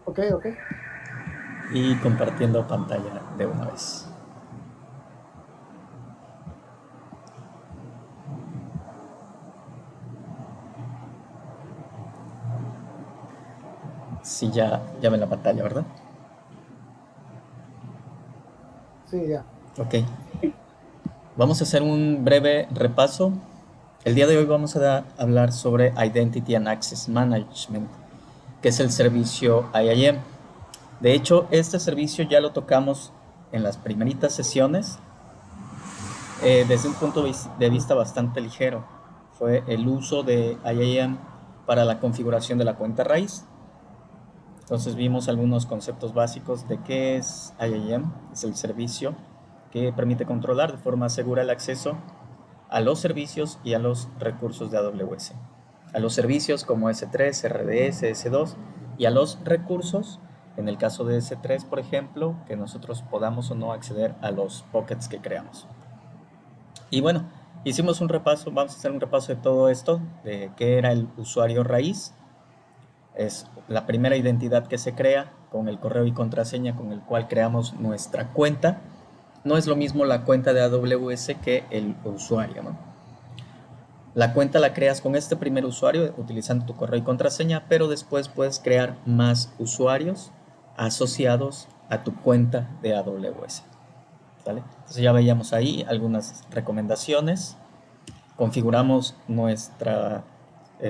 Ok, ok. Y compartiendo pantalla de una vez. Sí, ya ven la pantalla, ¿verdad? Sí, ya. Ok. Vamos a hacer un breve repaso. El día de hoy vamos a hablar sobre Identity and Access Management, que es el servicio IAM. De hecho, este servicio ya lo tocamos en las primeritas sesiones desde un punto de vista bastante ligero. Fue el uso de IAM para la configuración de la cuenta raíz. Entonces vimos algunos conceptos básicos de qué es IAM. Es el servicio que permite controlar de forma segura el acceso a los servicios y a los recursos de AWS. A los servicios como S3, RDS, S2 y a los recursos, en el caso de S3, por ejemplo, que nosotros podamos o no acceder a los pockets que creamos. Y bueno, hicimos un repaso, vamos a hacer un repaso de todo esto, de qué era el usuario raíz. Es la primera identidad que se crea con el correo y contraseña con el cual creamos nuestra cuenta. No es lo mismo la cuenta de AWS que el usuario, ¿no? La cuenta la creas con este primer usuario utilizando tu correo y contraseña, pero después puedes crear más usuarios asociados a tu cuenta de AWS. ¿Vale? Entonces ya veíamos ahí algunas recomendaciones. Configuramos nuestra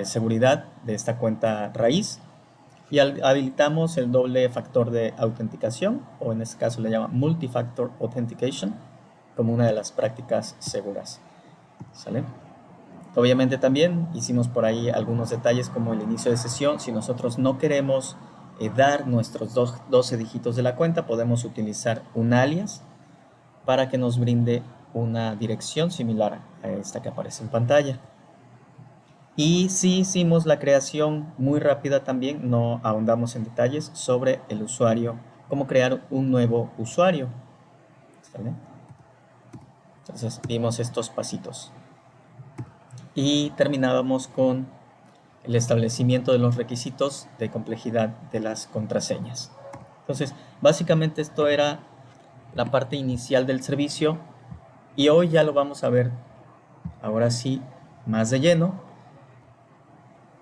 seguridad de esta cuenta raíz y habilitamos el doble factor de autenticación, o en este caso le llama multifactor authentication, como una de las prácticas seguras. ¿Sale? Obviamente también hicimos por ahí algunos detalles como el inicio de sesión. Si nosotros no queremos dar nuestros 12 dígitos de la cuenta, podemos utilizar un alias para que nos brinde una dirección similar a esta que aparece en pantalla. Y si hicimos la creación muy rápida también, no ahondamos en detalles sobre el usuario, cómo crear un nuevo usuario. ¿Sale? Entonces vimos estos pasitos. Y terminábamos con el establecimiento de los requisitos de complejidad de las contraseñas. Entonces, básicamente esto era la parte inicial del servicio y hoy ya lo vamos a ver, ahora sí, más de lleno,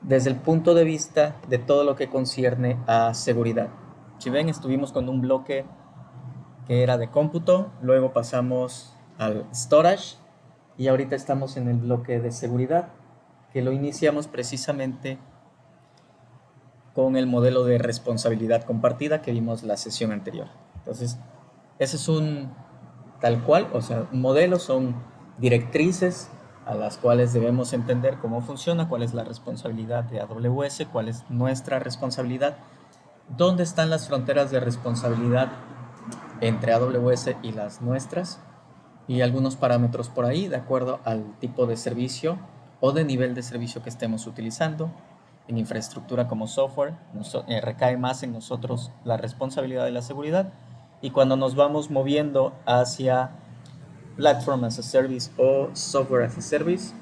desde el punto de vista de todo lo que concierne a seguridad. Si ven, estuvimos con un bloque que era de cómputo, luego pasamos al storage y ahorita estamos en el bloque de seguridad, que lo iniciamos precisamente con el modelo de responsabilidad compartida que vimos la sesión anterior. Entonces, ese es un tal cual, o sea, un modelo son directrices a las cuales debemos entender cómo funciona, cuál es la responsabilidad de AWS, cuál es nuestra responsabilidad, dónde están las fronteras de responsabilidad entre AWS y las nuestras, y algunos parámetros por ahí de acuerdo al tipo de servicio o de nivel de servicio que estemos utilizando. En infraestructura como software recae más en nosotros la responsabilidad de la seguridad, y cuando nos vamos moviendo hacia Platform as a Service o Software as a Service,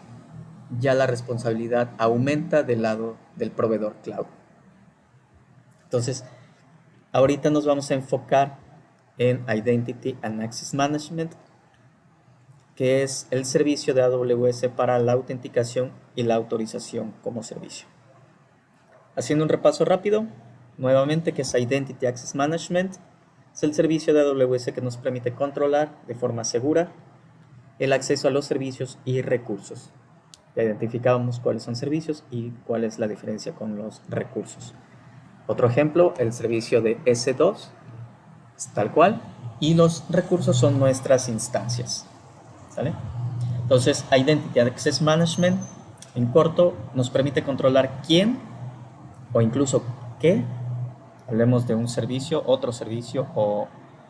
ya la responsabilidad aumenta del lado del proveedor cloud. Entonces, ahorita nos vamos a enfocar en Identity and Access Management, que es el servicio de AWS para la autenticación y la autorización como servicio. Haciendo un repaso rápido, nuevamente, que es Identity Access Management, es el servicio de AWS que nos permite controlar de forma segura el acceso a los servicios y recursos. Ya identificábamos cuáles son servicios y cuál es la diferencia con los recursos. Otro ejemplo, el servicio de S2, tal cual, y los recursos son nuestras instancias. ¿Sale? Entonces, Identity Access Management, en corto, nos permite controlar quién o incluso qué, hablemos de un servicio, otro servicio o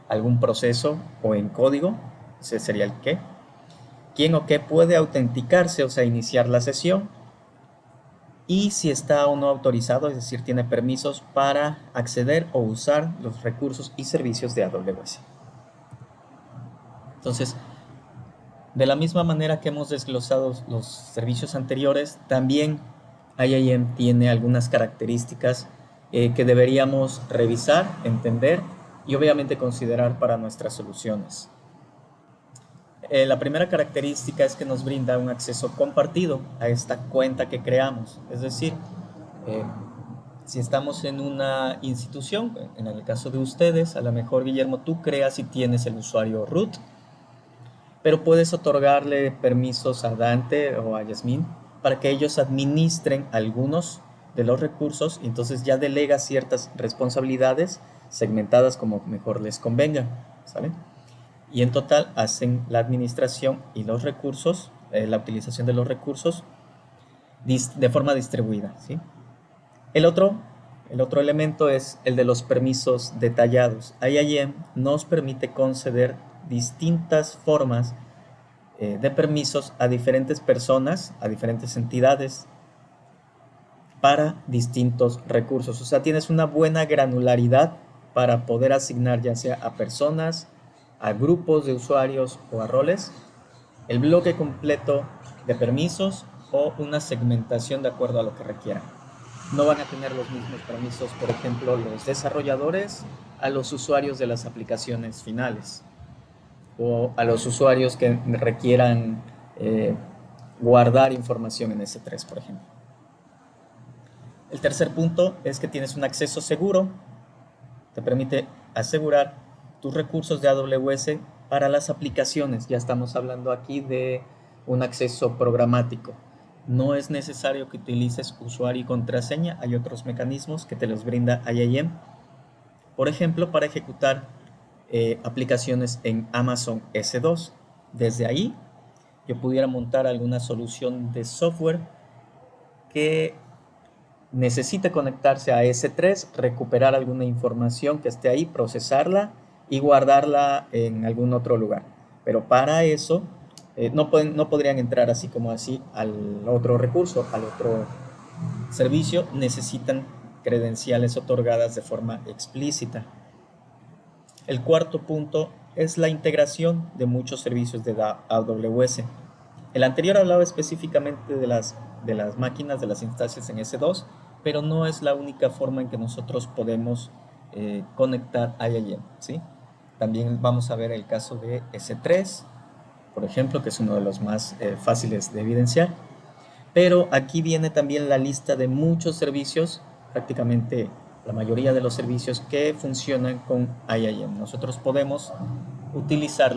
algún proceso o en código, ese sería el qué, quién o qué puede autenticarse, o sea, iniciar la sesión, y si está o no autorizado, es decir, tiene permisos para acceder o usar los recursos y servicios de AWS. Entonces, de la misma manera que hemos desglosado los servicios anteriores, también IAM tiene algunas características que deberíamos revisar, entender y obviamente considerar para nuestras soluciones. La primera característica es que nos brinda un acceso compartido a esta cuenta que creamos. Es decir, si estamos en una institución, en el caso de ustedes, a lo mejor, Guillermo, tú creas y tienes el usuario root, pero puedes otorgarle permisos a Dante o a Yasmín para que ellos administren algunos de los recursos y entonces ya delega ciertas responsabilidades segmentadas como mejor les convenga, ¿sale? Y en total hacen la administración y los recursos, la utilización de los recursos de forma distribuida, ¿sí? El otro elemento es el de los permisos detallados. IAM nos permite conceder distintas formas de permisos a diferentes personas, a diferentes entidades, para distintos recursos. O sea, tienes una buena granularidad para poder asignar ya sea a personas, a grupos de usuarios o a roles, el bloque completo de permisos o una segmentación de acuerdo a lo que requieran. No van a tener los mismos permisos, por ejemplo, los desarrolladores a los usuarios de las aplicaciones finales o a los usuarios que requieran guardar información en S3, por ejemplo. El tercer punto es que tienes un acceso seguro, te permite asegurar tus recursos de AWS para las aplicaciones. Ya estamos hablando aquí de un acceso programático. No es necesario que utilices usuario y contraseña, hay otros mecanismos que te los brinda IAM. Por ejemplo, para ejecutar aplicaciones en Amazon S2. Desde ahí yo pudiera montar alguna solución de software que necesite conectarse a S3, recuperar alguna información que esté ahí, procesarla y guardarla en algún otro lugar. Pero para eso no podrían entrar así como así al otro recurso, al otro servicio. Necesitan credenciales otorgadas de forma explícita. El cuarto punto es la integración de muchos servicios de AWS. El anterior hablaba específicamente de las máquinas, de las instancias en S2, pero no es la única forma en que nosotros podemos conectar IAM, ¿sí? También vamos a ver el caso de S3, por ejemplo, que es uno de los más fáciles de evidenciar. Pero aquí viene también la lista de muchos servicios, prácticamente la mayoría de los servicios que funcionan con IAM. Nosotros podemos utilizar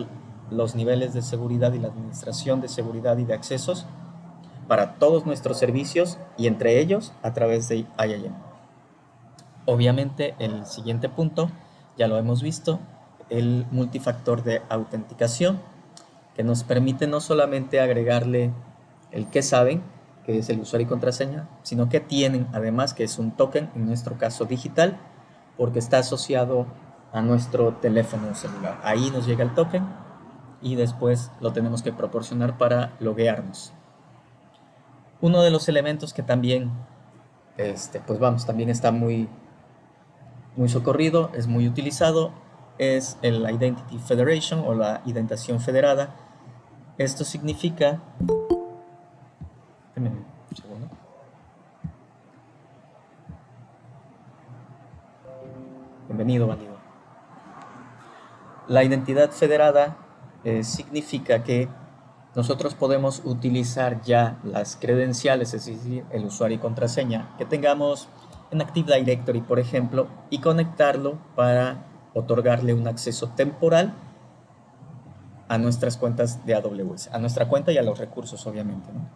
los niveles de seguridad y la administración de seguridad y de accesos para todos nuestros servicios y entre ellos a través de IAM. Obviamente el siguiente punto, ya lo hemos visto, el multifactor de autenticación, que nos permite no solamente agregarle el que saben, que es el usuario y contraseña, sino que tienen además, que es un token, en nuestro caso digital, porque está asociado a nuestro teléfono celular. Ahí nos llega el token y después lo tenemos que proporcionar para loguearnos. Uno de los elementos que también, también está muy socorrido, es muy utilizado, es el Identity Federation o la indentación federada. Esto significa... Deme un segundo. Bienvenido, bandido. La identidad federada significa que nosotros podemos utilizar ya las credenciales, es decir, el usuario y contraseña que tengamos en Active Directory, por ejemplo, y conectarlo para otorgarle un acceso temporal a nuestras cuentas de AWS, a nuestra cuenta y a los recursos, obviamente, ¿no?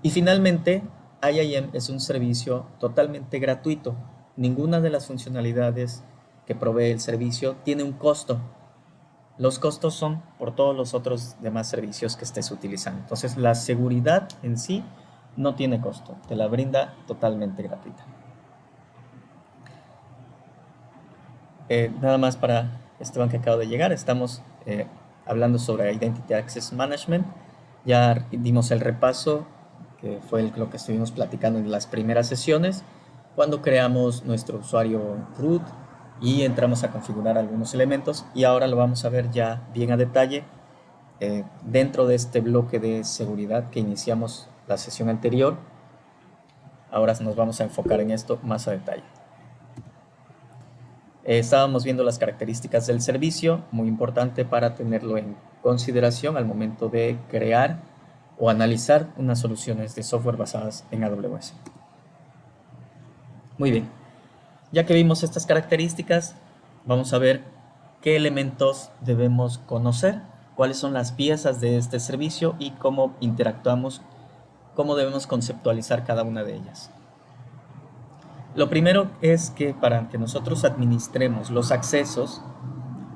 Y finalmente, IAM es un servicio totalmente gratuito. Ninguna de las funcionalidades que provee el servicio tiene un costo. Los costos son por todos los otros demás servicios que estés utilizando. Entonces, la seguridad en sí no tiene costo. Te la brinda totalmente gratuita. Nada más para Esteban que acaba de llegar. Estamos hablando sobre Identity Access Management. Ya dimos el repaso, que fue lo que estuvimos platicando en las primeras sesiones, cuando creamos nuestro usuario root y entramos a configurar algunos elementos, y ahora lo vamos a ver ya bien a detalle dentro de este bloque de seguridad que iniciamos la sesión anterior. Ahora nos vamos a enfocar en esto más a detalle. Estábamos viendo las características del servicio, muy importante para tenerlo en consideración al momento de crear o analizar unas soluciones de software basadas en AWS. Muy bien, ya que vimos estas características, vamos a ver qué elementos debemos conocer, cuáles son las piezas de este servicio y cómo interactuamos, cómo debemos conceptualizar cada una de ellas. Lo primero es que para que nosotros administremos los accesos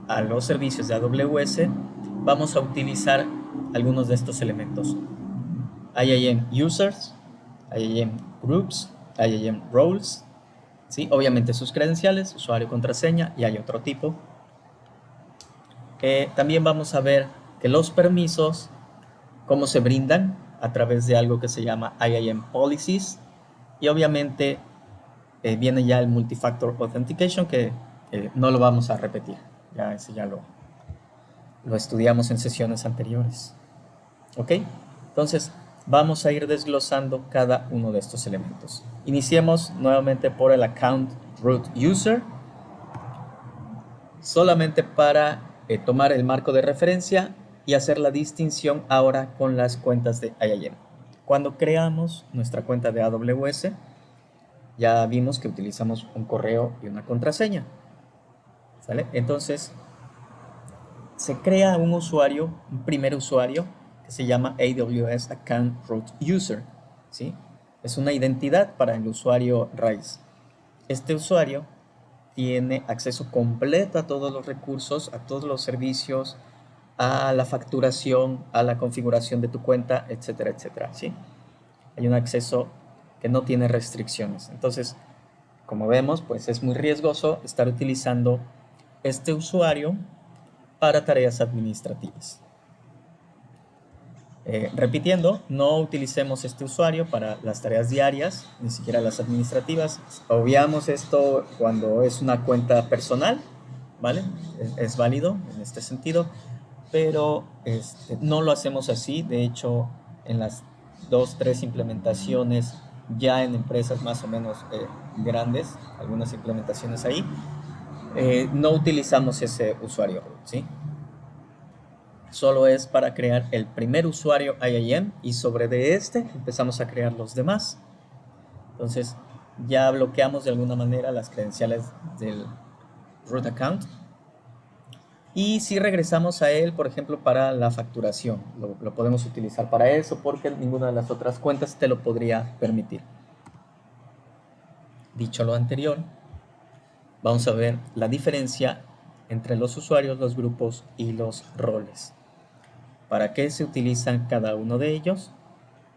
a los servicios de AWS, vamos a utilizar algunos de estos elementos. IAM Users, IAM Groups, IAM Roles, ¿sí? Obviamente sus credenciales, usuario, contraseña, y hay otro tipo. También vamos a ver que los permisos, cómo se brindan a través de algo que se llama IAM Policies, y obviamente viene ya el Multifactor Authentication, que no lo vamos a repetir, ya ese ya lo estudiamos en sesiones anteriores. ¿Ok? Entonces, vamos a ir desglosando cada uno de estos elementos. Iniciemos nuevamente por el Account Root User, solamente para tomar el marco de referencia y hacer la distinción ahora con las cuentas de IAM. Cuando creamos nuestra cuenta de AWS, ya vimos que utilizamos un correo y una contraseña, ¿sale? Entonces, se crea un usuario, un primer usuario, que se llama AWS Account Root User, ¿sí? Es una identidad para el usuario raíz. Este usuario tiene acceso completo a todos los recursos, a todos los servicios, a la facturación, a la configuración de tu cuenta, etcétera, etcétera, ¿sí? Hay un acceso que no tiene restricciones. Entonces, como vemos, pues es muy riesgoso estar utilizando este usuario para tareas administrativas. Repitiendo, no utilicemos este usuario para las tareas diarias, ni siquiera las administrativas. Obviamos esto cuando es una cuenta personal, ¿vale? Es válido en este sentido, pero no lo hacemos así. De hecho, en las 2-3 implementaciones ya en empresas más o menos grandes, algunas implementaciones ahí, no utilizamos ese usuario, ¿sí? Solo es para crear el primer usuario IAM y sobre de este empezamos a crear los demás. Entonces ya bloqueamos de alguna manera las credenciales del root account. Y si regresamos a él, por ejemplo, para la facturación, lo podemos utilizar para eso porque ninguna de las otras cuentas te lo podría permitir. Dicho lo anterior, vamos a ver la diferencia entre los usuarios, los grupos y los roles. ¿Para qué se utilizan cada uno de ellos?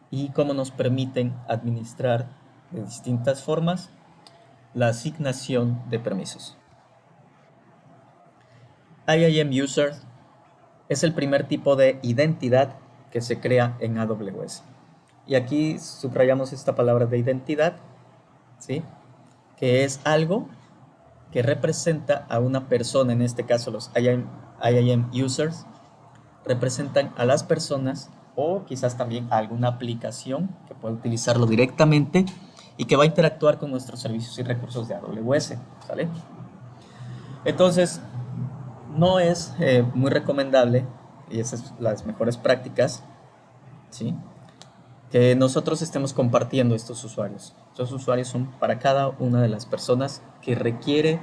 Y cómo nos permiten administrar de distintas formas la asignación de permisos. IAM User es el primer tipo de identidad que se crea en AWS. Y aquí subrayamos esta palabra de identidad, ¿sí? Que es algo que representa a una persona, en este caso los IAM Users, representan a las personas o quizás también a alguna aplicación que puede utilizarlo directamente y que va a interactuar con nuestros servicios y recursos de AWS, ¿sale? Entonces, no es muy recomendable, y esas son las mejores prácticas, ¿sí?, que nosotros estemos compartiendo estos usuarios. Estos usuarios son para cada una de las personas que requiere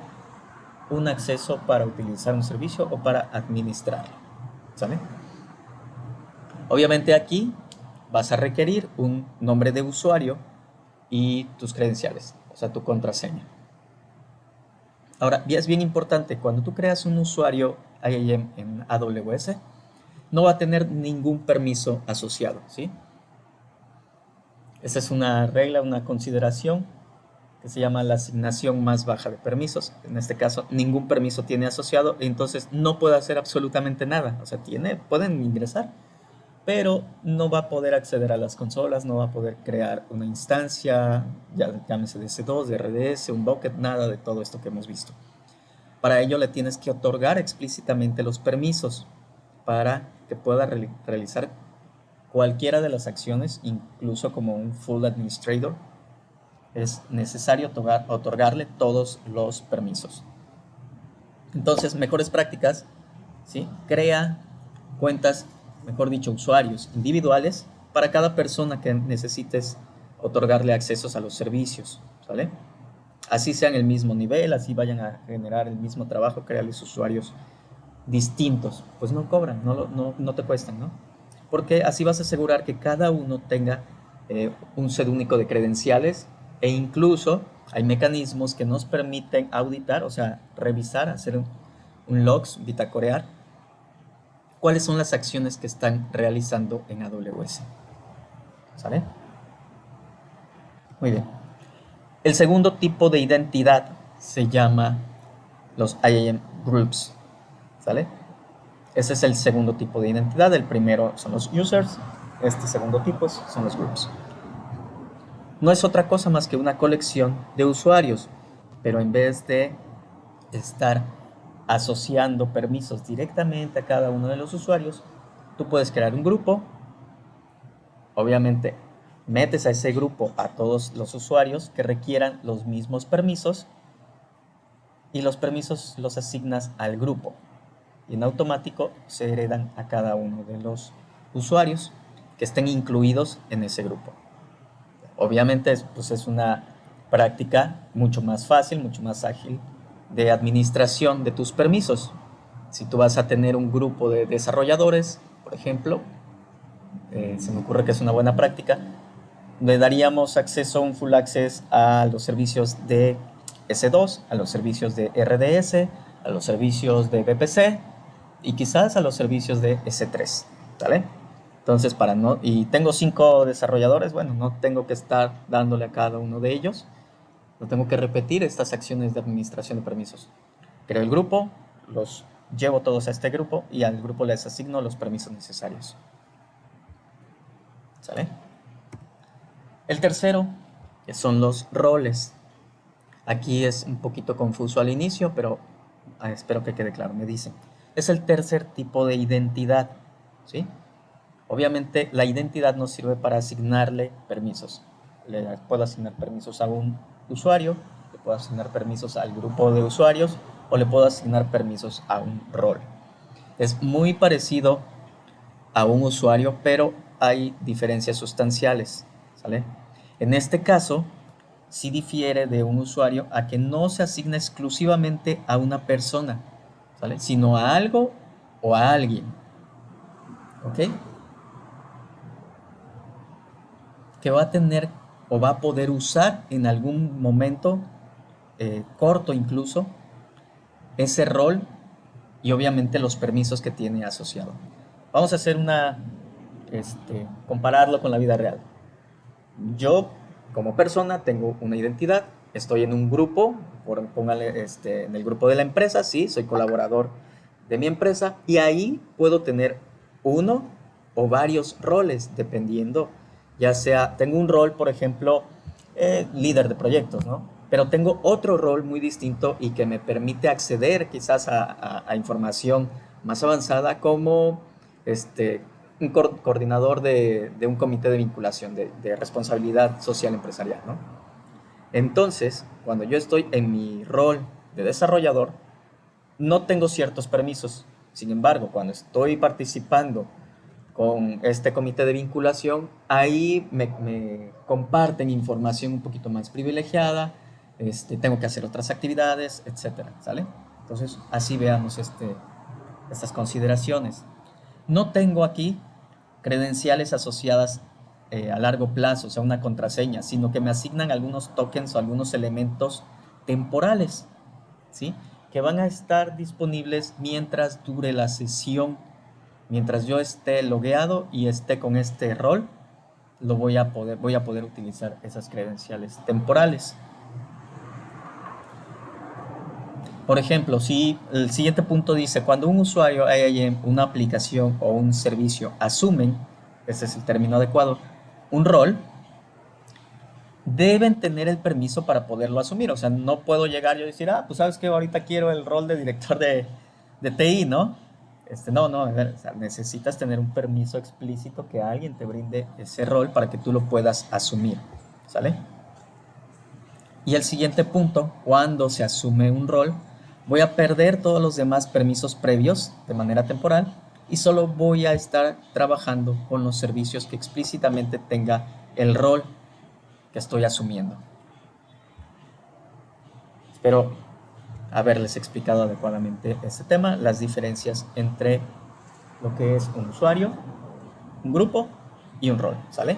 un acceso para utilizar un servicio o para administrarlo, ¿sale? Obviamente aquí vas a requerir un nombre de usuario y tus credenciales, o sea, tu contraseña. Ahora, es bien importante, cuando tú creas un usuario IAM en AWS, no va a tener ningún permiso asociado, ¿sí? Esa es una regla, una consideración que se llama la asignación más baja de permisos. En este caso, ningún permiso tiene asociado, entonces no puede hacer absolutamente nada. O sea, pueden ingresar, pero no va a poder acceder a las consolas, no va a poder crear una instancia, llámese de EC2, de RDS, un bucket, nada de todo esto que hemos visto. Para ello le tienes que otorgar explícitamente los permisos para que pueda realizar cualquiera de las acciones, incluso como un full administrator. Es necesario otorgarle todos los permisos. Entonces, mejores prácticas, ¿sí? Crea cuentas, mejor dicho, usuarios individuales para cada persona que necesites otorgarle accesos a los servicios, ¿sale? Así sean el mismo nivel, así vayan a generar el mismo trabajo, créales usuarios distintos, pues no cobran, no te cuestan, ¿no? Porque así vas a asegurar que cada uno tenga un set único de credenciales e incluso hay mecanismos que nos permiten auditar, o sea, revisar, hacer un logs, bitacorear, cuáles son las acciones que están realizando en AWS. ¿Sale? Muy bien. El segundo tipo de identidad se llama los IAM Groups. ¿Sale? Ese es el segundo tipo de identidad. El primero son los users. Este segundo tipo son los groups. No es otra cosa más que una colección de usuarios, pero en vez de estar asociando permisos directamente a cada uno de los usuarios, tú puedes crear un grupo. Obviamente, metes a ese grupo a todos los usuarios que requieran los mismos permisos y los permisos los asignas al grupo. Y en automático se heredan a cada uno de los usuarios que estén incluidos en ese grupo. Obviamente, pues es una práctica mucho más fácil, mucho más ágil de administración de tus permisos. Si tú vas a tener un grupo de desarrolladores, por ejemplo, se me ocurre que es una buena práctica, le daríamos acceso, un full access a los servicios de S2, a los servicios de RDS, a los servicios de VPC y quizás a los servicios de S3, ¿vale? Entonces, y tengo 5 desarrolladores, bueno, no tengo que estar dándole a cada uno de ellos, no tengo que repetir estas acciones de administración de permisos. Creo el grupo, los llevo todos a este grupo y al grupo les asigno los permisos necesarios. ¿Sale? El tercero, que son los roles. Aquí es un poquito confuso al inicio, pero espero que quede claro, me dicen. Es el tercer tipo de identidad, ¿sí? Obviamente la identidad nos sirve para asignarle permisos. Le puedo asignar permisos a un usuario, le puedo asignar permisos al grupo de usuarios o le puedo asignar permisos a un rol. Es muy parecido a un usuario, pero hay diferencias sustanciales, ¿sale? En este caso, sí difiere de un usuario a que no se asigna exclusivamente a una persona, ¿sale? Sino a algo o a alguien, ¿ok? Que va a tener o va a poder usar en algún momento corto incluso ese rol y obviamente los permisos que tiene asociado. Vamos a hacer compararlo con la vida real. Yo como persona tengo una identidad, estoy en un grupo, póngale en el grupo de la empresa, sí, soy colaborador de mi empresa y ahí puedo tener uno o varios roles dependiendo, ya sea, tengo un rol, por ejemplo, líder de proyectos, ¿no? Pero tengo otro rol muy distinto y que me permite acceder quizás a información más avanzada como un coordinador de un comité de vinculación, de responsabilidad social empresarial, ¿no? Entonces, cuando yo estoy en mi rol de desarrollador, no tengo ciertos permisos. Sin embargo, cuando estoy participando con este comité de vinculación, ahí me comparten información un poquito más privilegiada, tengo que hacer otras actividades, etcétera, ¿sale? Entonces, así veamos estas consideraciones. No tengo aquí credenciales asociadas a largo plazo, o sea, una contraseña, sino que me asignan algunos tokens o algunos elementos temporales, ¿sí? Que van a estar disponibles mientras dure la sesión. Mientras yo esté logueado y esté con este rol, voy a poder utilizar esas credenciales temporales. Por ejemplo, si el siguiente punto dice, cuando un usuario, una aplicación o un servicio asumen, ese es el término adecuado, un rol, deben tener el permiso para poderlo asumir. O sea, no puedo llegar yo y decir, pues sabes que ahorita quiero el rol de director de TI, ¿no? A ver, o sea, necesitas tener un permiso explícito que alguien te brinde ese rol para que tú lo puedas asumir, ¿sale? Y el siguiente punto, cuando se asume un rol, Voy a perder todos los demás permisos previos de manera temporal y solo voy a estar trabajando con los servicios que explícitamente tenga el rol que estoy asumiendo. Espero haberles explicado adecuadamente este tema, las diferencias entre lo que es un usuario, un grupo y un rol, ¿sale?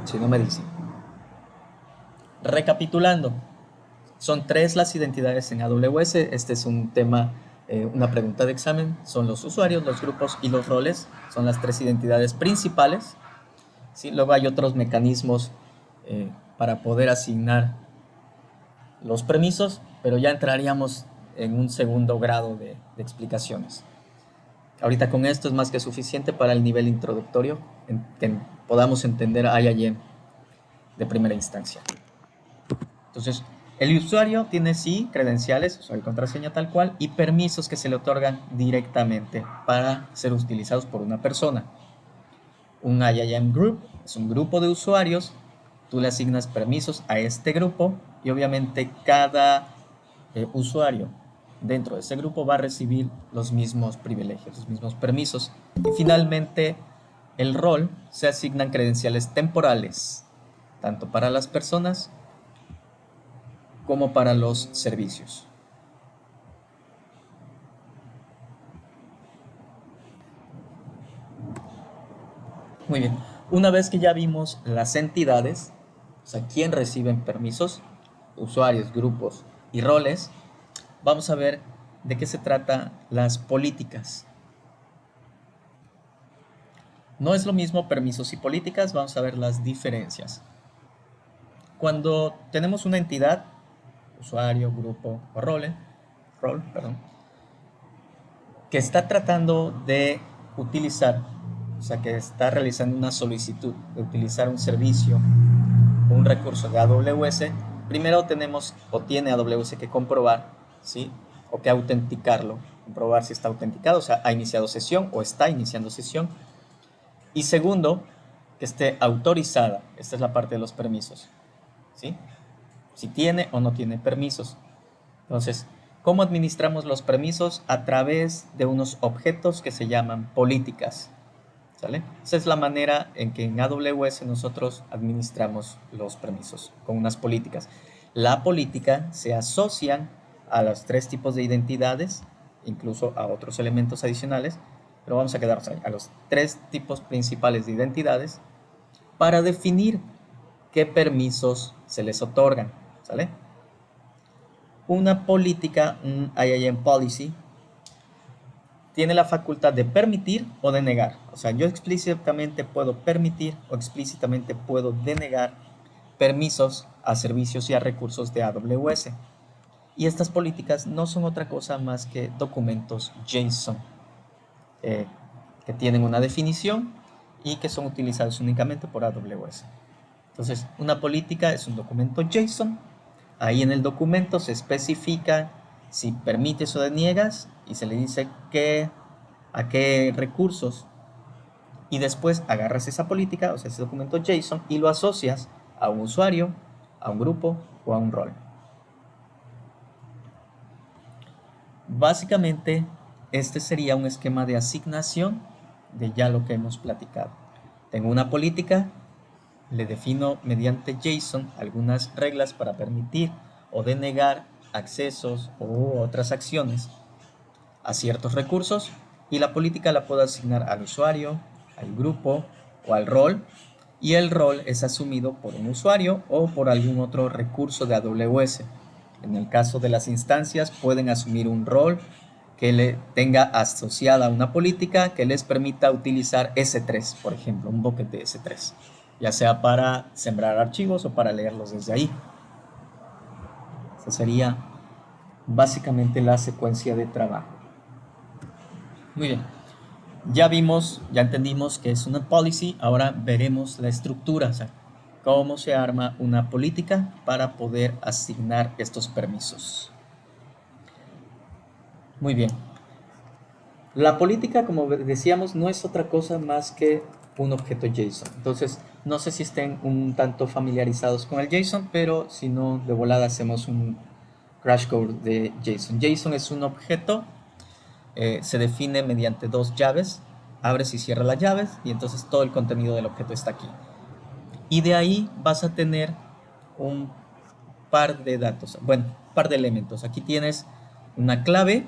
Si no me dicen. Recapitulando, son 3 las identidades en AWS. Este es un tema, una pregunta de examen. Son los usuarios, los grupos y los roles. Son las 3 identidades principales. ¿Sí? Luego hay otros mecanismos para poder asignar los permisos, pero ya entraríamos en un segundo grado de explicaciones. Ahorita con esto es más que suficiente para el nivel introductorio, en que podamos entender IAM de primera instancia. Entonces, el usuario tiene sí credenciales, usuario y contraseña tal cual, y permisos que se le otorgan directamente para ser utilizados por una persona. Un IAM Group es un grupo de usuarios, tú le asignas permisos a este grupo y obviamente cada usuario dentro de ese grupo va a recibir los mismos privilegios, los mismos permisos. Y finalmente, el rol se asignan credenciales temporales, tanto para las personas como para los servicios. Muy bien, una vez que ya vimos las entidades, o sea, quién reciben permisos, usuarios, grupos y roles, vamos a ver de qué se trata las políticas. No es lo mismo permisos y políticas, vamos a ver las diferencias. Cuando tenemos una entidad, usuario, grupo o rol, que está tratando de utilizar, o sea, que está realizando una solicitud de utilizar un servicio o un recurso de AWS, primero tenemos o tiene AWS que comprobar, ¿sí? O que autenticarlo, comprobar si está autenticado, o sea, ha iniciado sesión o está iniciando sesión. Y segundo, que esté autorizada. Esta es la parte de los permisos, ¿sí? Si tiene o no tiene permisos. Entonces, ¿cómo administramos los permisos? A través de unos objetos que se llaman políticas, ¿sale? Esa es la manera en que en AWS nosotros administramos los permisos, con unas políticas. La política se asocia a los 3 tipos de identidades, incluso a otros elementos adicionales, pero vamos a quedarnos ahí, a los 3 tipos principales de identidades, para definir qué permisos se les otorgan, ¿sale? Una política, un IAM policy, tiene la facultad de permitir o de negar. O sea, yo explícitamente puedo permitir o explícitamente puedo denegar permisos a servicios y a recursos de AWS. Y estas políticas no son otra cosa más que documentos JSON, que tienen una definición y que son utilizados únicamente por AWS. Entonces, una política es un documento JSON. Ahí en el documento se especifica si permites o deniegas y se le dice a qué recursos. Y después agarras esa política, o sea, ese documento JSON, y lo asocias a un usuario, a un grupo o a un rol. Básicamente, este sería un esquema de asignación de ya lo que hemos platicado. Tengo una política, le defino mediante JSON algunas reglas para permitir o denegar accesos u otras acciones a ciertos recursos, y la política la puedo asignar al usuario, al grupo o al rol, y el rol es asumido por un usuario o por algún otro recurso de AWS. En el caso de las instancias, pueden asumir un rol que le tenga asociada una política que les permita utilizar S3, por ejemplo, un bucket de S3, ya sea para sembrar archivos o para leerlos desde ahí. Esa sería básicamente la secuencia de trabajo. Muy bien, ya entendimos que es una policy. Ahora veremos la estructura, o sea, cómo se arma una política para poder asignar estos permisos. Muy bien, la política, como decíamos, no es otra cosa más que un objeto JSON. Entonces, no sé si estén un tanto familiarizados con el JSON, pero si no, de volada hacemos crash course de JSON. JSON es un objeto, se define mediante dos llaves, abres y cierras las llaves y entonces todo el contenido del objeto está aquí. Y de ahí vas a tener un par de datos, bueno, un par de elementos. Aquí tienes una clave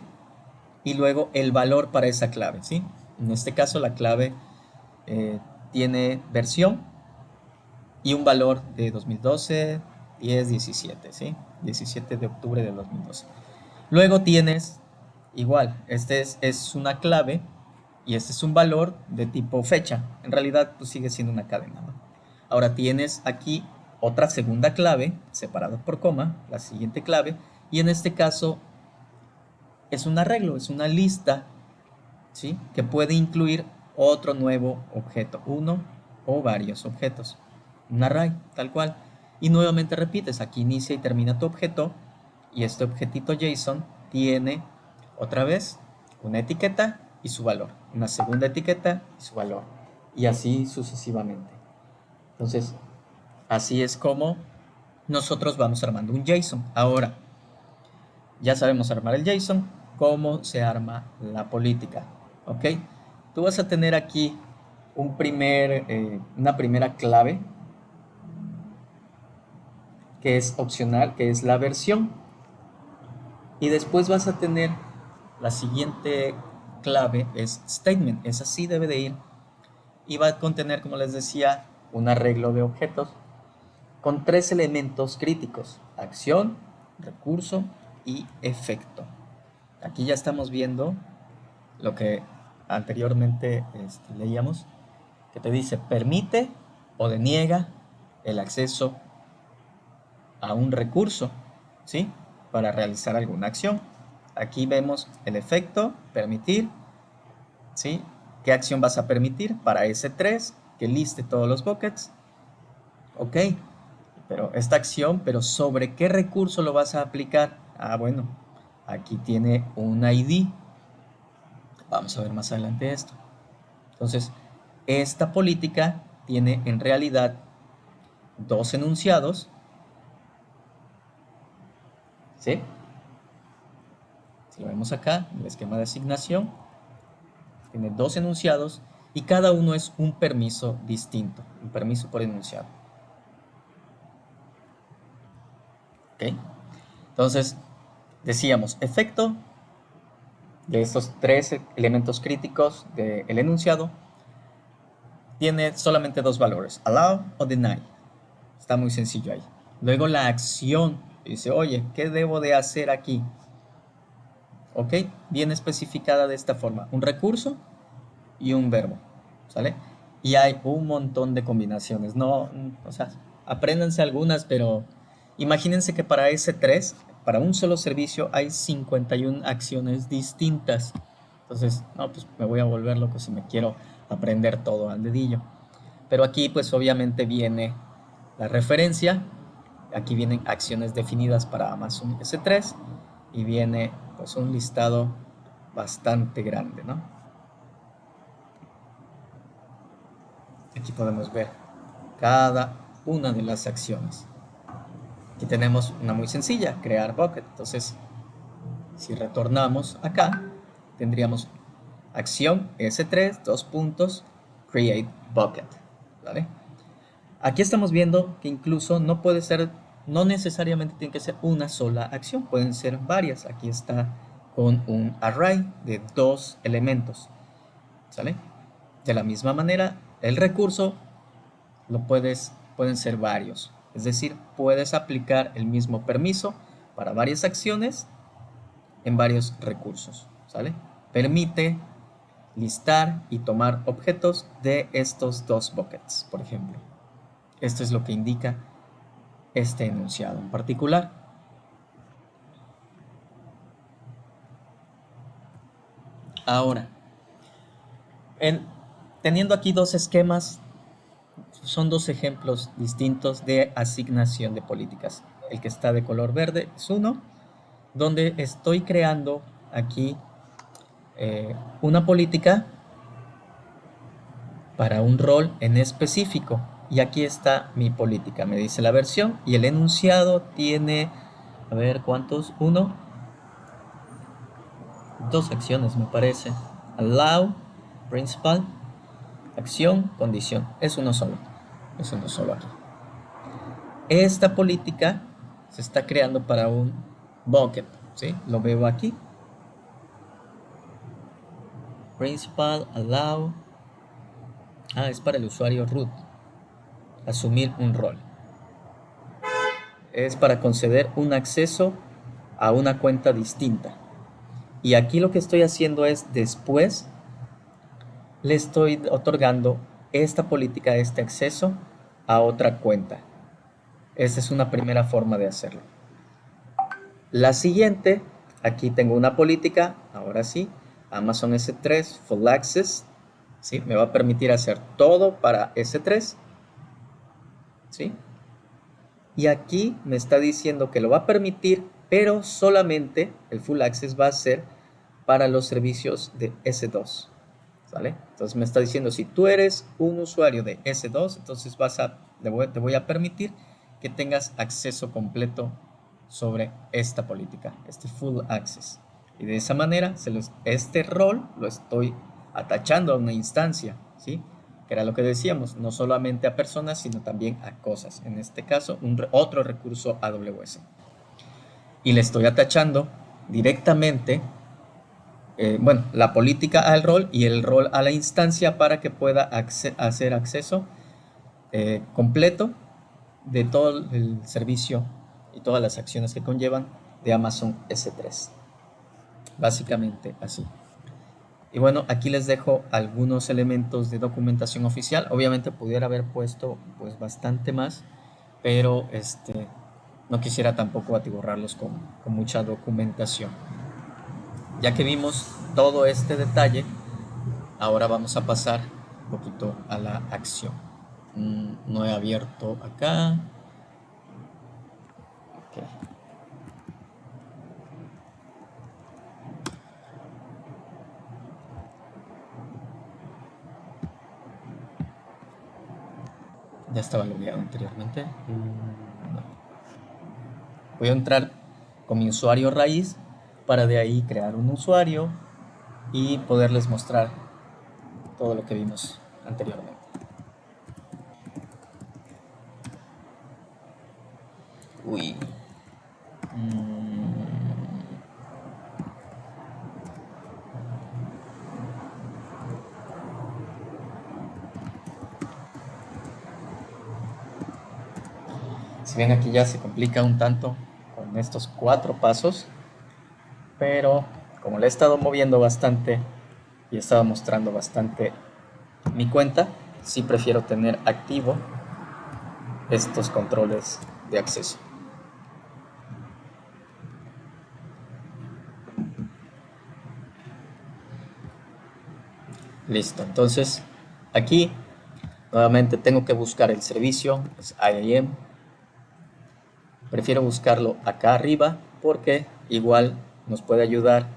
y luego el valor para esa clave, ¿sí? En este caso la clave tiene versión y un valor de 2012, 10, 17, ¿sí? 17 de octubre de 2012. Luego tienes, igual, este es una clave y este es un valor de tipo fecha. En realidad, pues sigue siendo una cadena, ¿no? Ahora tienes aquí otra segunda clave, separada por coma, la siguiente clave, y en este caso es un arreglo, es una lista, ¿sí? Que puede incluir otro nuevo objeto, uno o varios objetos. Un array, tal cual. Y nuevamente repites, aquí inicia y termina tu objeto, y este objetito JSON tiene otra vez una etiqueta y su valor, una segunda etiqueta y su valor, y así sucesivamente. Entonces, así es como nosotros vamos armando un JSON. Ahora, ya sabemos armar el JSON, ¿cómo se arma la política? ¿Ok? Tú vas a tener aquí una primera clave que es opcional, que es la versión. Y después vas a tener la siguiente clave, es statement. Esa sí debe de ir. Y va a contener, como les decía, un arreglo de objetos con tres elementos críticos: acción, recurso y efecto. Aquí ya estamos viendo lo que anteriormente leíamos, que te dice permite o deniega el acceso a un recurso, ¿sí? Para realizar alguna acción. Aquí vemos el efecto, permitir, ¿sí? ¿Qué acción vas a permitir? Para S3, que liste todos los buckets. Ok, pero esta acción, ¿pero sobre qué recurso lo vas a aplicar? Ah, bueno, aquí tiene un ID. Vamos a ver más adelante esto. Entonces, esta política tiene en realidad dos enunciados, ¿sí? Si lo vemos acá, el esquema de asignación, tiene dos enunciados y cada uno es un permiso distinto, un permiso por enunciado. ¿Ok? Entonces, decíamos, efecto de estos tres elementos críticos del enunciado tiene solamente dos valores, allow o deny. Está muy sencillo ahí. Luego la acción dice, oye, ¿qué debo de hacer aquí? ¿Ok? Viene especificada de esta forma, un recurso y un verbo, ¿sale? Y hay un montón de combinaciones, no, o sea, apréndanse algunas, pero imagínense que para S3, para un solo servicio, hay 51 acciones distintas. Entonces, no, pues me voy a volver loco si me quiero aprender todo al dedillo. Pero aquí, pues obviamente viene la referencia, aquí vienen acciones definidas para Amazon S3 y viene pues un listado bastante grande, ¿no? Aquí podemos ver cada una de las acciones. Aquí tenemos una muy sencilla, crear bucket. Entonces, si retornamos acá, tendríamos acción S3, dos puntos, create bucket, ¿vale? Aquí estamos viendo que incluso no puede ser, no necesariamente tiene que ser una sola acción, pueden ser varias. Aquí está con un array de dos elementos, ¿sale? De la misma manera, el recurso pueden ser varios, es decir, puedes aplicar el mismo permiso para varias acciones en varios recursos, ¿sale? Permite listar y tomar objetos de estos dos buckets, por ejemplo. Esto es lo que indica este enunciado en particular. Ahora, teniendo aquí dos esquemas, son dos ejemplos distintos de asignación de políticas. El que está de color verde es uno, donde estoy creando aquí una política para un rol en específico. Y aquí está mi política, me dice la versión y el enunciado tiene A ver, ¿cuántos? Uno. Dos acciones, me parece. Allow, principal, acción, condición. Es uno solo. Es uno solo aquí. Esta política se está creando para un bucket, ¿sí? Lo veo aquí. Principal, allow. Es para el usuario root. Asumir un rol. Es para conceder un acceso a una cuenta distinta. Y aquí lo que estoy haciendo es después le estoy otorgando esta política, este acceso a otra cuenta. Esa es una primera forma de hacerlo. La siguiente, aquí tengo una política, ahora sí, Amazon S3 Full Access, ¿sí? Me va a permitir hacer todo para S3, ¿sí? Y aquí me está diciendo que lo va a permitir, pero solamente el Full Access va a ser para los servicios de S2, ¿sale? Entonces me está diciendo, si tú eres un usuario de S2, entonces te voy a permitir que tengas acceso completo sobre esta política, este Full Access. Y de esa manera, este rol lo estoy atachando a una instancia, ¿sí? Que era lo que decíamos, no solamente a personas, sino también a cosas. En este caso, otro recurso AWS. Y le estoy atachando directamente, la política al rol y el rol a la instancia para que pueda hacer acceso completo de todo el servicio y todas las acciones que conllevan de Amazon S3. Básicamente así. Y bueno, aquí les dejo algunos elementos de documentación oficial. Obviamente pudiera haber puesto pues bastante más, pero no quisiera tampoco atiborrarlos con mucha documentación. Ya que vimos todo este detalle, ahora vamos a pasar un poquito a la acción. No he abierto acá. Okay. Ya estaba logueado anteriormente. No. Voy a entrar con mi usuario raíz para de ahí crear un usuario y poderles mostrar todo lo que vimos anteriormente. Uy. Si bien aquí ya se complica un tanto con estos 4 pasos, pero como le he estado moviendo bastante y he estado mostrando bastante mi cuenta, sí prefiero tener activo estos controles de acceso. Listo, entonces aquí nuevamente tengo que buscar el servicio, es IAM. Prefiero buscarlo acá arriba porque igual nos puede ayudar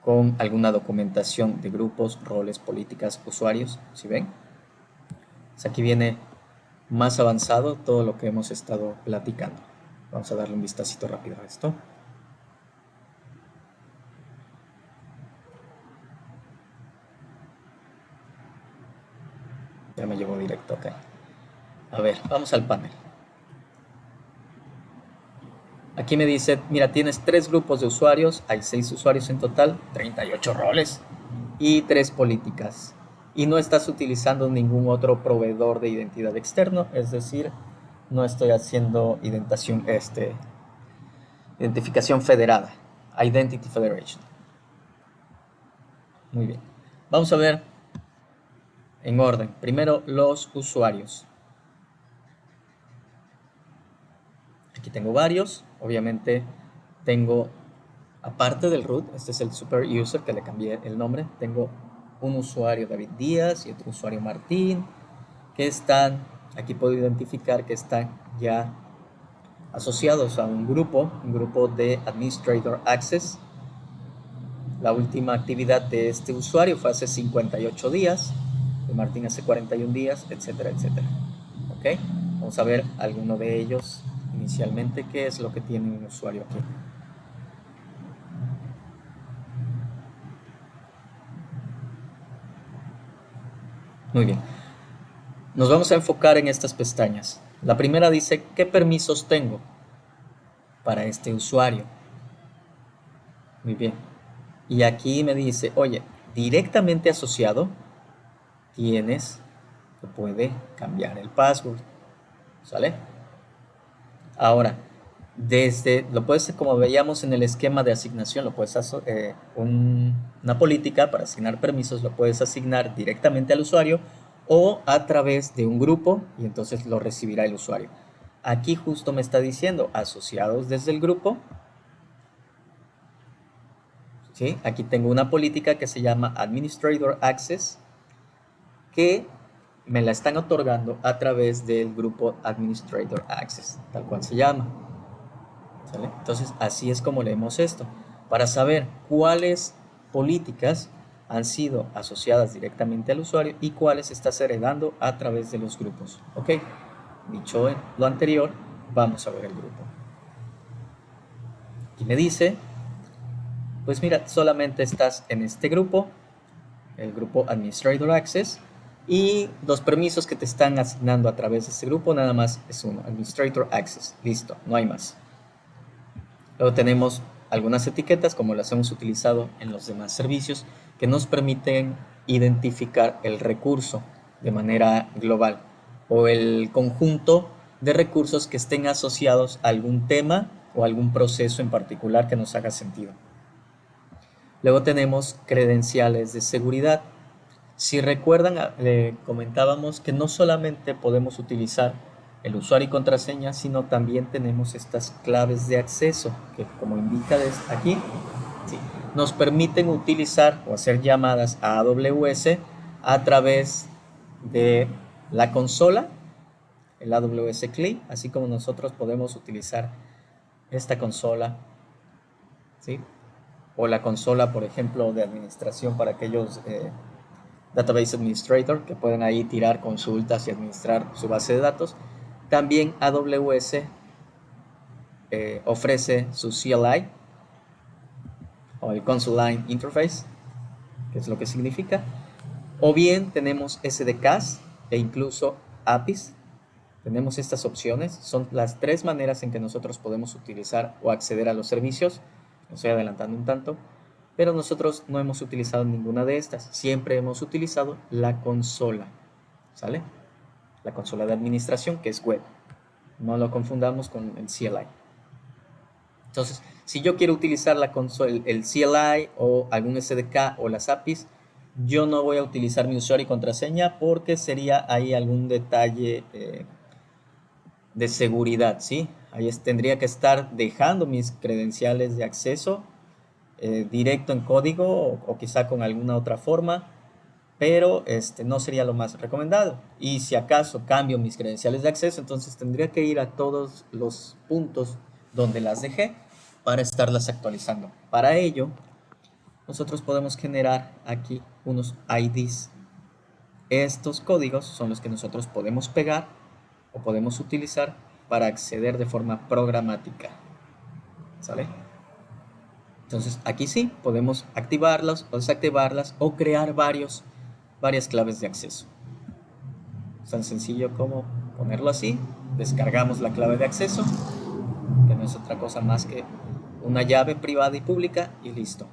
con alguna documentación de grupos, roles, políticas, usuarios, ¿sí ven? Pues aquí viene más avanzado todo lo que hemos estado platicando. Vamos a darle un vistacito rápido a esto. Ya me llevo directo acá. A ver, vamos al panel. Aquí me dice, mira, tienes 3 grupos de usuarios, hay 6 usuarios en total, 38 roles y 3 políticas. Y no estás utilizando ningún otro proveedor de identidad externo, es decir, no estoy haciendo identificación federada, Identity Federation. Muy bien. Vamos a ver en orden. Primero, los usuarios. Aquí tengo varios. Obviamente tengo, aparte del root, este es el super user que le cambié el nombre. Tengo un usuario David Díaz y otro usuario Martín, que están, aquí puedo identificar que están ya asociados a un grupo de Administrator Access. La última actividad de este usuario fue hace 58 días, de Martín hace 41 días, etcétera, etcétera. ¿Ok? Vamos a ver alguno de ellos en inicialmente qué es lo que tiene un usuario aquí. Muy bien. Nos vamos a enfocar en estas pestañas. La primera dice, ¿qué permisos tengo para este usuario? Muy bien. Y aquí me dice, oye, directamente asociado tienes que puede cambiar el password. ¿Sale? Ahora, lo puedes, como veíamos en el esquema de asignación, lo puedes una política para asignar permisos, lo puedes asignar directamente al usuario o a través de un grupo y entonces lo recibirá el usuario. Aquí justo me está diciendo asociados desde el grupo. ¿Sí? Aquí tengo una política que se llama Administrator Access que me la están otorgando a través del grupo Administrator Access, tal cual se llama. ¿Sale? Entonces, así es como leemos esto. Para saber cuáles políticas han sido asociadas directamente al usuario y cuáles estás heredando a través de los grupos. ¿Ok? Dicho lo anterior, vamos a ver el grupo. Y me dice, pues mira, solamente estás en este grupo, el grupo Administrator Access, y los permisos que te están asignando a través de este grupo nada más es uno, Administrator Access. Listo, no hay más. Luego tenemos algunas etiquetas como las hemos utilizado en los demás servicios que nos permiten identificar el recurso de manera global o el conjunto de recursos que estén asociados a algún tema o algún proceso en particular que nos haga sentido. Luego tenemos credenciales de seguridad. Si recuerdan, comentábamos que no solamente podemos utilizar el usuario y contraseña, sino también tenemos estas claves de acceso, que como indica aquí, sí, nos permiten utilizar o hacer llamadas a AWS a través de la consola, el AWS CLI, así como nosotros podemos utilizar esta consola, ¿sí? O la consola, por ejemplo, de administración para aquellos Database Administrator que pueden ahí tirar consultas y administrar su base de datos. También AWS ofrece su CLI o el Console Line Interface, que es lo que significa. O bien tenemos SDKs e incluso APIs. Tenemos estas opciones. Son las tres maneras en que nosotros podemos utilizar o acceder a los servicios. Me estoy adelantando un tanto. Pero nosotros no hemos utilizado ninguna de estas. Siempre hemos utilizado la consola. ¿Sale? La consola de administración, que es web. No lo confundamos con el CLI. Entonces, si yo quiero utilizar la consola, el CLI o algún SDK o las APIs, yo no voy a utilizar mi usuario y contraseña porque sería ahí algún detalle de seguridad, ¿sí? Ahí tendría que estar dejando mis credenciales de acceso directo en código o quizá con alguna otra forma, pero no sería lo más recomendado. Y si acaso cambio mis credenciales de acceso, entonces tendría que ir a todos los puntos donde las dejé para estarlas actualizando. Para ello, nosotros podemos generar aquí unos IDs. Estos códigos son los que nosotros podemos pegar o podemos utilizar para acceder de forma programática. ¿Sale? Entonces aquí sí podemos activarlas o desactivarlas o crear varias claves de acceso. Es tan sencillo como ponerlo así, descargamos la clave de acceso, que no es otra cosa más que una llave privada y pública y listo.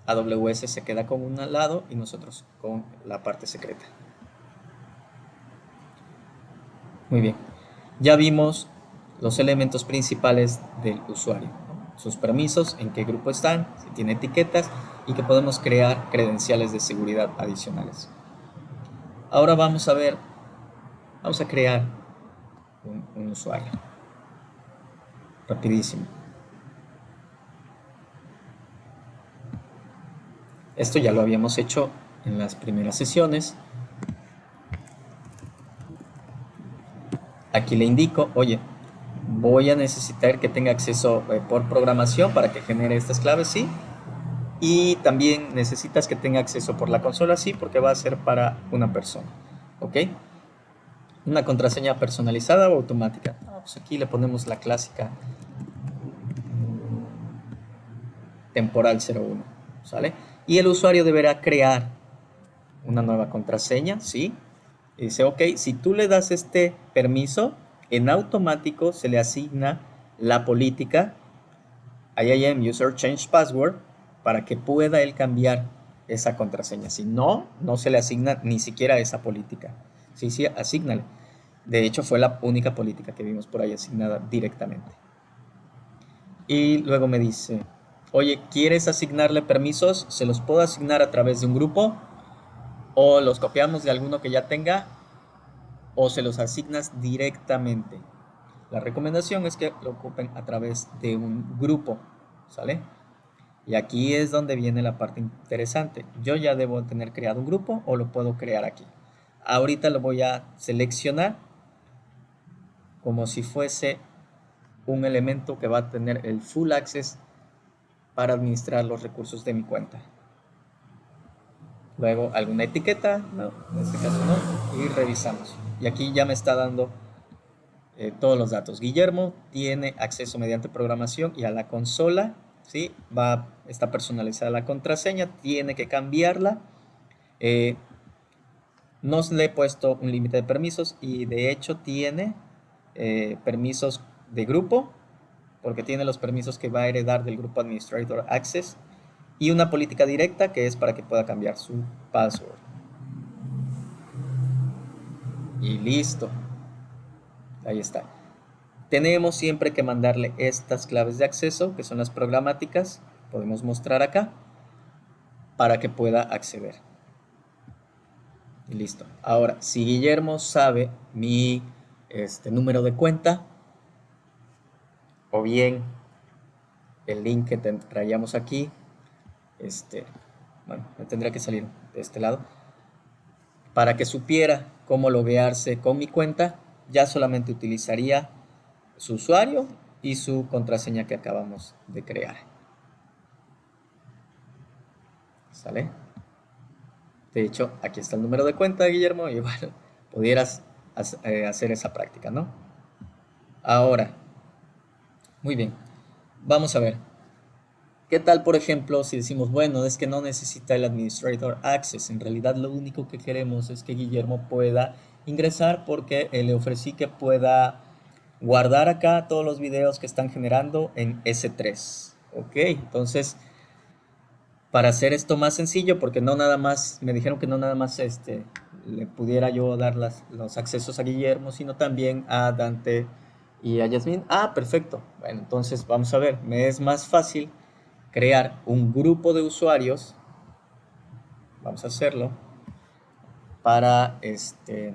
AWS se queda con un lado y nosotros con la parte secreta. Muy bien, ya vimos los elementos principales del usuario, ¿no? Sus permisos, en qué grupo están, si tiene etiquetas y que podemos crear credenciales de seguridad adicionales. Ahora vamos a crear un usuario. Rapidísimo. Esto ya lo habíamos hecho en las primeras sesiones. Aquí le indico, oye, voy a necesitar que tenga acceso por programación para que genere estas claves, sí. Y también necesitas que tenga acceso por la consola, sí, porque va a ser para una persona. ¿Ok? Una contraseña personalizada o automática. pues aquí le ponemos la clásica temporal 01, ¿sale? Y el usuario deberá crear una nueva contraseña, ¿sí? Y dice, ok, si tú le das este permiso, en automático se le asigna la política IAM User Change Password para que pueda él cambiar esa contraseña. Si no, no se le asigna ni siquiera esa política. Sí, sí, asígnale. De hecho, fue la única política que vimos por ahí asignada directamente. Y luego me dice, oye, ¿quieres asignarle permisos? ¿Se los puedo asignar a través de un grupo? ¿O los copiamos de alguno que ya tenga? ¿O se los asignas directamente? La recomendación es que lo ocupen a través de un grupo, ¿sale? Y aquí es donde viene la parte interesante. Yo ya debo tener creado un grupo o lo puedo crear aquí. Ahorita lo voy a seleccionar como si fuese un elemento que va a tener el full access para administrar los recursos de mi cuenta. Luego alguna etiqueta, no, en este caso no, y revisamos. Y aquí ya me está dando todos los datos. Guillermo tiene acceso mediante programación y a la consola, ¿sí? Está personalizada la contraseña, tiene que cambiarla. No le he puesto un límite de permisos y de hecho tiene permisos de grupo, porque tiene los permisos que va a heredar del grupo Administrator Access, y una política directa que es para que pueda cambiar su password. Y listo. Ahí está. Tenemos siempre que mandarle estas claves de acceso, que son las programáticas, podemos mostrar acá, para que pueda acceder. Y listo. Ahora, si Guillermo sabe mi número de cuenta, o bien el link que traíamos aquí, bueno, me tendría que salir de este lado, para que supiera cómo loguearse con mi cuenta, ya solamente utilizaría su usuario y su contraseña que acabamos de crear. ¿Sale? De hecho, aquí está el número de cuenta, Guillermo, y bueno, pudieras hacer esa práctica, ¿no? Ahora, muy bien, vamos a ver. ¿Qué tal, por ejemplo, si decimos, bueno, es que no necesita el Administrator Access? En realidad lo único que queremos es que Guillermo pueda ingresar porque le ofrecí que pueda guardar acá todos los videos que están generando en S3. Ok, entonces, para hacer esto más sencillo, porque no nada más, me dijeron que no nada más le pudiera yo dar los accesos a Guillermo, sino también a Dante y a Yasmin. Ah, perfecto. Bueno, entonces vamos a ver, me es más fácil crear un grupo de usuarios. Vamos a hacerlo para S3.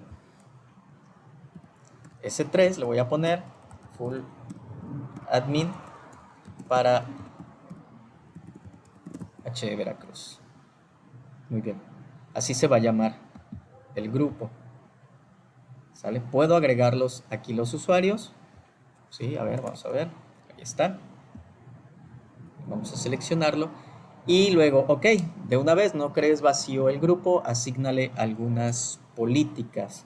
Le voy a poner full admin para H de Veracruz. Muy bien, así se va a llamar el grupo. ¿Sale? Puedo agregarlos aquí los usuarios. Sí, a ver, vamos a ver. Ahí está. Vamos a seleccionarlo. Y luego, ok, de una vez no crees vacío el grupo, asígnale algunas políticas.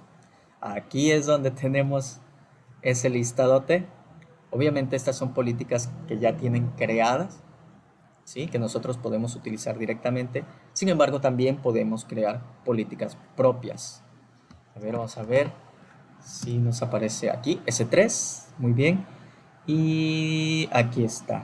Aquí es donde tenemos ese listadote. Obviamente estas son políticas que ya tienen creadas, ¿sí? Que nosotros podemos utilizar directamente. Sin embargo, también podemos crear políticas propias. A ver, vamos a ver si nos aparece aquí. S3, muy bien. Y aquí está.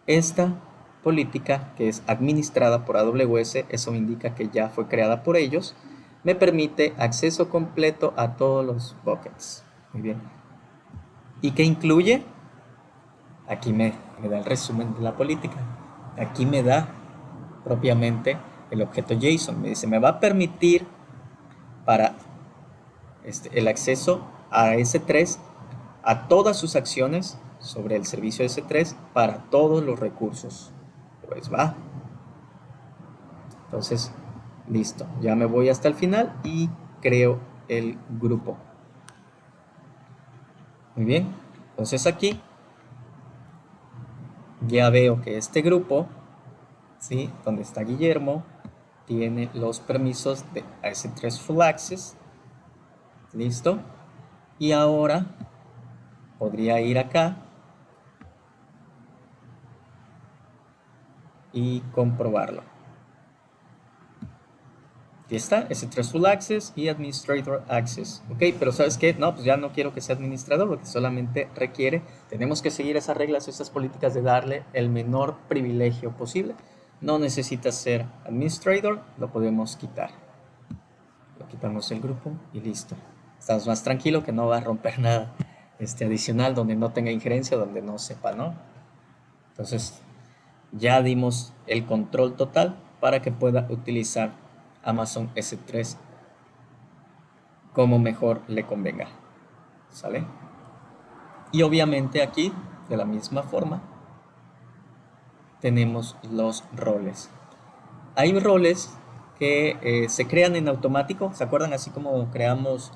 Esta política, que es administrada por AWS, eso indica que ya fue creada por ellos, me permite acceso completo a todos los buckets. Muy bien. ¿Y qué incluye? Aquí me da el resumen de la política. Aquí me da propiamente el objeto JSON. Me dice, me va a permitir para el acceso a S3 a todas sus acciones sobre el servicio S3 para todos los recursos. Pues va. Entonces, listo. Ya me voy hasta el final y creo el grupo. Muy bien. Entonces aquí ya veo que este grupo, ¿sí? Donde está Guillermo, tiene los permisos de S3 Full Access. Listo. Y ahora podría ir acá y comprobarlo. Aquí está, S3 Full Access y Administrator Access. Ok, pero ¿sabes qué? No, pues ya no quiero que sea administrador, porque solamente requiere, tenemos que seguir esas reglas, esas políticas de darle el menor privilegio posible. No necesita ser administrator, lo podemos quitar. Lo quitamos del grupo y listo. Estamos más tranquilos que no va a romper nada adicional donde no tenga injerencia, donde no sepa, ¿no? Entonces, ya dimos el control total para que pueda utilizar Amazon S3 como mejor le convenga, ¿sale? Y obviamente aquí, de la misma forma, tenemos los roles. Hay roles que se crean en automático, ¿se acuerdan? Así como creamos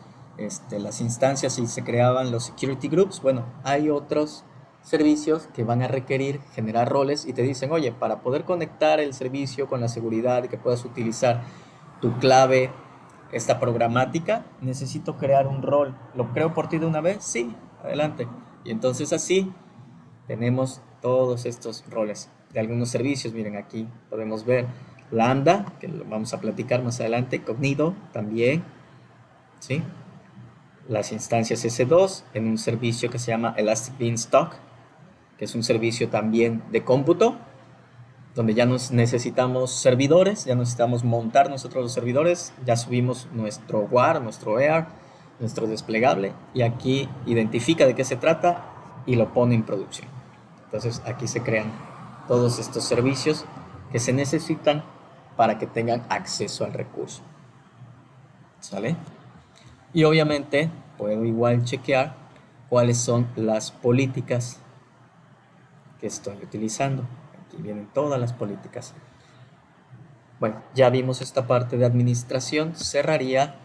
las instancias y se creaban los security groups. Bueno, hay otros servicios que van a requerir generar roles y te dicen, oye, para poder conectar el servicio con la seguridad y que puedas utilizar tu clave, esta programática, necesito crear un rol. ¿Lo creo por ti de una vez? Sí, adelante. Y entonces así tenemos todos estos roles de algunos servicios. Miren, aquí podemos ver Lambda, que lo vamos a platicar más adelante, Cognito también, ¿sí? Las instancias S2 en un servicio que se llama Elastic Beanstalk, que es un servicio también de cómputo, donde ya nos necesitamos servidores, ya necesitamos montar nosotros los servidores, ya subimos nuestro WAR, nuestro EAR, nuestro desplegable, y aquí identifica de qué se trata y lo pone en producción. Entonces aquí se crean todos estos servicios que se necesitan para que tengan acceso al recurso, ¿sale? Y obviamente puedo igual chequear cuáles son las políticas que estoy utilizando. Aquí vienen todas las políticas. Bueno, ya vimos esta parte de administración. Cerraría,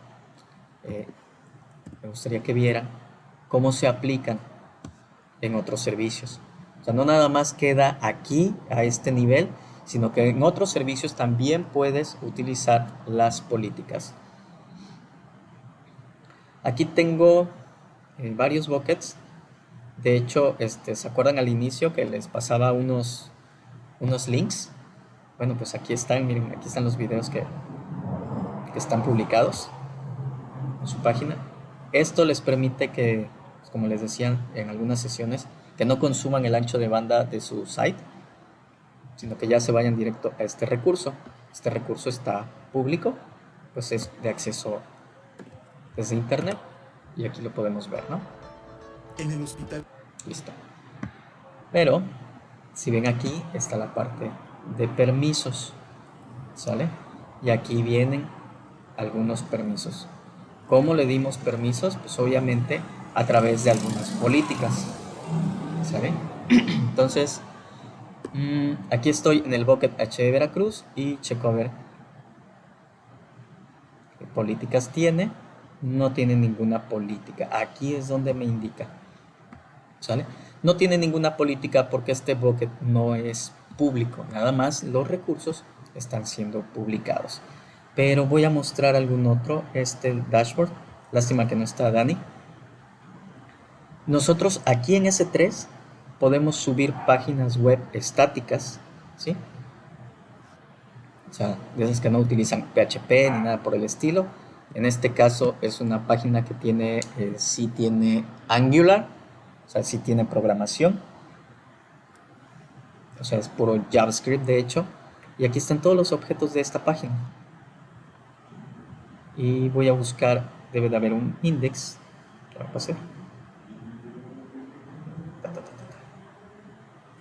me gustaría que vieran cómo se aplican en otros servicios. O sea, no nada más queda aquí a este nivel, sino que en otros servicios también puedes utilizar las políticas. Aquí tengo varios buckets. De hecho, ¿se acuerdan al inicio que les pasaba unos links? Bueno, pues aquí están, miren, aquí están los videos que están publicados en su página. Esto les permite que, pues, como les decía en algunas sesiones, que no consuman el ancho de banda de su site, sino que ya se vayan directo a este recurso. Este recurso está público, pues es de acceso desde internet y aquí lo podemos ver, ¿no? En el hospital. Listo. Pero, si ven aquí, está la parte de permisos, ¿sale? Y aquí vienen algunos permisos. ¿Cómo le dimos permisos? Pues obviamente a través de algunas políticas, ¿sale? Entonces, aquí estoy en el bucket H de Veracruz y checo a ver qué políticas tiene. No tiene ninguna política. Aquí es donde me indica, ¿sale? No tiene ninguna política porque este bucket no es público. Nada más los recursos están siendo publicados. Pero voy a mostrar algún otro, dashboard. Lástima que no está Dani. Nosotros aquí en S3 podemos subir páginas web estáticas, ¿sí? O sea, de esas que no utilizan PHP ni nada por el estilo. En este caso es una página que tiene, sí tiene Angular, o sea, sí tiene programación. O sea, es puro JavaScript de hecho. Y aquí están todos los objetos de esta página. Y voy a buscar, debe de haber un index. ¿Qué va a pasar?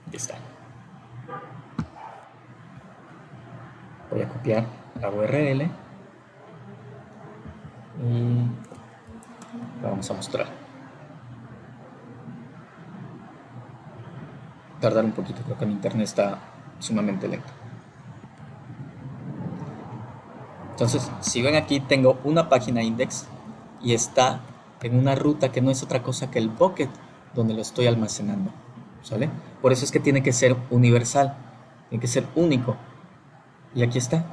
Aquí está. Voy a copiar la URL y la vamos a mostrar. Tardar un poquito, creo que mi internet está sumamente lento. Entonces, si ven aquí, tengo una página index y está en una ruta que no es otra cosa que el bucket donde lo estoy almacenando, ¿sale? Por eso es que tiene que ser universal, tiene que ser único. Y aquí está.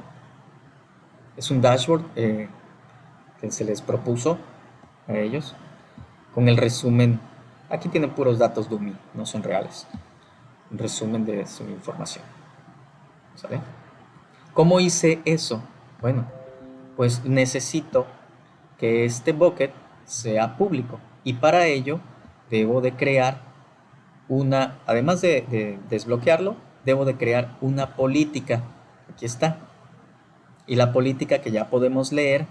Es un dashboard que se les propuso a ellos con el resumen Aquí tienen puros datos dummy, no son reales. Un resumen de su información. ¿Sale? ¿Cómo hice eso? Bueno, pues necesito que este bucket sea público y para ello debo de crear además de desbloquearlo, debo de crear una política. Aquí está. Y la política que ya podemos leer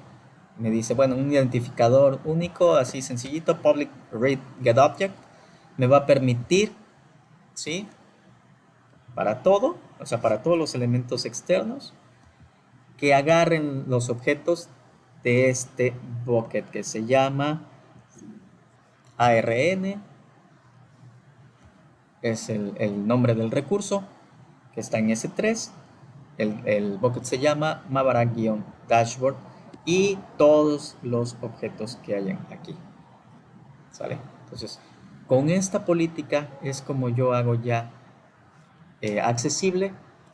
me dice, bueno, un identificador único, así sencillito, public read get object, me va a permitir, ¿sí? Para todo, o sea, para todos los elementos externos, que agarren los objetos de este bucket que se llama ARN, es el nombre del recurso que está en S3, el bucket se llama Mavara-dashboard y todos los objetos que hayan aquí. ¿Sale? Entonces, con esta política es como yo hago ya accesible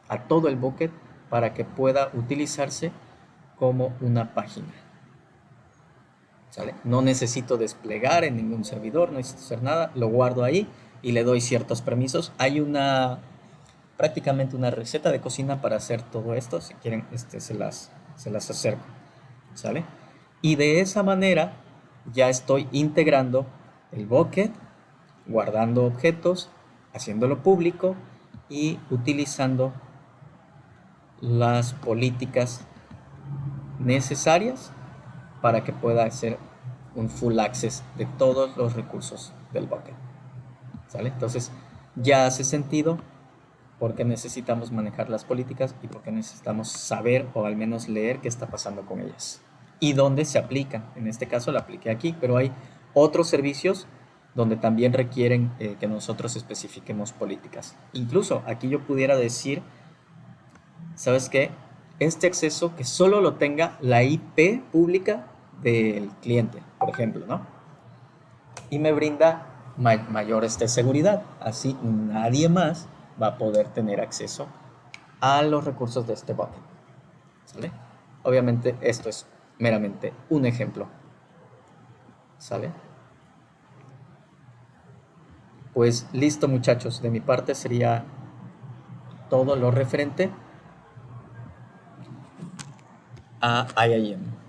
a todo el bucket para que pueda utilizarse como una página. ¿Sale? No necesito desplegar en ningún servidor, no necesito hacer nada, lo guardo ahí y le doy ciertos permisos. Hay prácticamente una receta de cocina para hacer todo esto. Si quieren, se las acerco. ¿Sale? Y de esa manera ya estoy integrando el bucket, guardando objetos, haciéndolo público y utilizando las políticas necesarias para que pueda hacer un full access de todos los recursos del bucket. ¿Sale? Entonces ya hace sentido porque necesitamos manejar las políticas y porque necesitamos saber o al menos leer qué está pasando con ellas y dónde se aplican. En este caso la apliqué aquí, pero hay otros servicios donde también requieren que nosotros especifiquemos políticas. Incluso aquí yo pudiera decir, ¿sabes qué? Este acceso que solo lo tenga la IP pública del cliente, por ejemplo, ¿no? Y me brinda mayor seguridad. Así nadie más va a poder tener acceso a los recursos de este bucket. ¿Sale? Obviamente esto es meramente un ejemplo. ¿Sale? Pues listo, muchachos. De mi parte sería todo lo referente a IAM.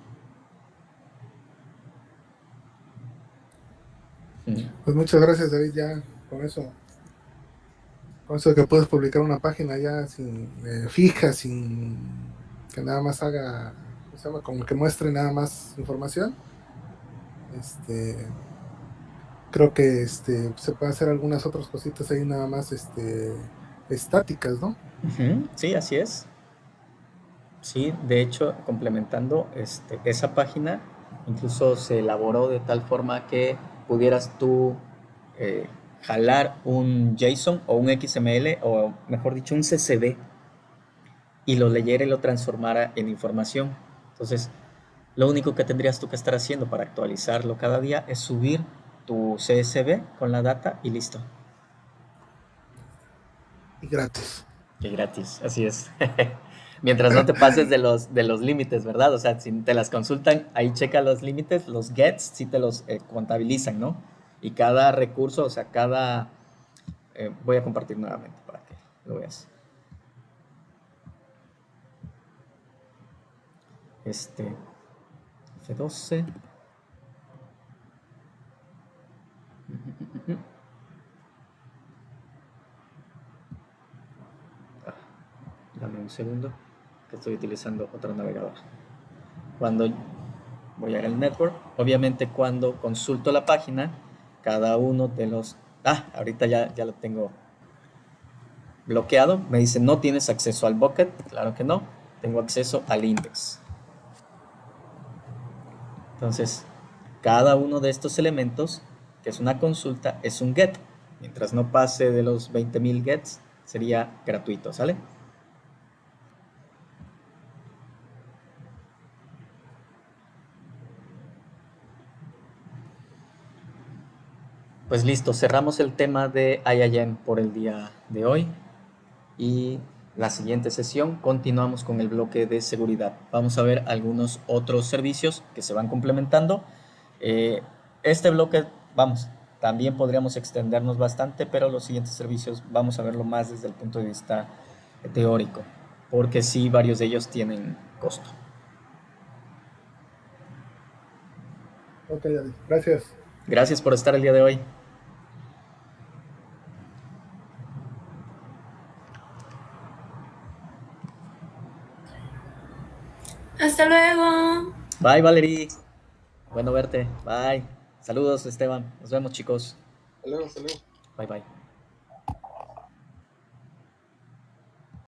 Pues muchas gracias, David, ya con eso que puedes publicar una página ya sin fija, sin que nada más haga, ¿cómo se llama? Como que muestre nada más información. Creo que se puede hacer algunas otras cositas ahí nada más estáticas, ¿no? Sí, así es. Sí, de hecho, complementando esa página, incluso se elaboró de tal forma que pudieras tú jalar un JSON o un XML, o mejor dicho, un CSV, y lo leyera y lo transformara en información. Entonces, lo único que tendrías tú que estar haciendo para actualizarlo cada día es subir tu CSV con la data y listo. Y gratis. Y gratis, así es. Mientras no te pases de los límites, ¿verdad? O sea, si te las consultan, ahí checa los límites, los gets, sí te los contabilizan, ¿no? Y cada recurso, o sea, voy a compartir nuevamente para que lo veas. F12. Dame un segundo, que estoy utilizando otro navegador. Cuando voy al network, obviamente cuando consulto la página, cada uno de los... ahorita ya lo tengo bloqueado. Me dice, no tienes acceso al bucket. Claro que no, tengo acceso al index. Entonces, cada uno de estos elementos, que es una consulta, es un get. Mientras no pase de los 20,000 gets, sería gratuito, ¿sale? Pues listo, cerramos el tema de IAM por el día de hoy y la siguiente sesión continuamos con el bloque de seguridad. Vamos a ver algunos otros servicios que se van complementando. Este bloque, También podríamos extendernos bastante, pero los siguientes servicios vamos a verlo más desde el punto de vista teórico, porque sí, varios de ellos tienen costo. Ok, David, gracias. Gracias por estar el día de hoy. Hasta luego. Bye, Valerie. Bueno verte. Bye. Saludos, Esteban. Nos vemos, chicos. Hasta luego, hasta luego. Bye, bye.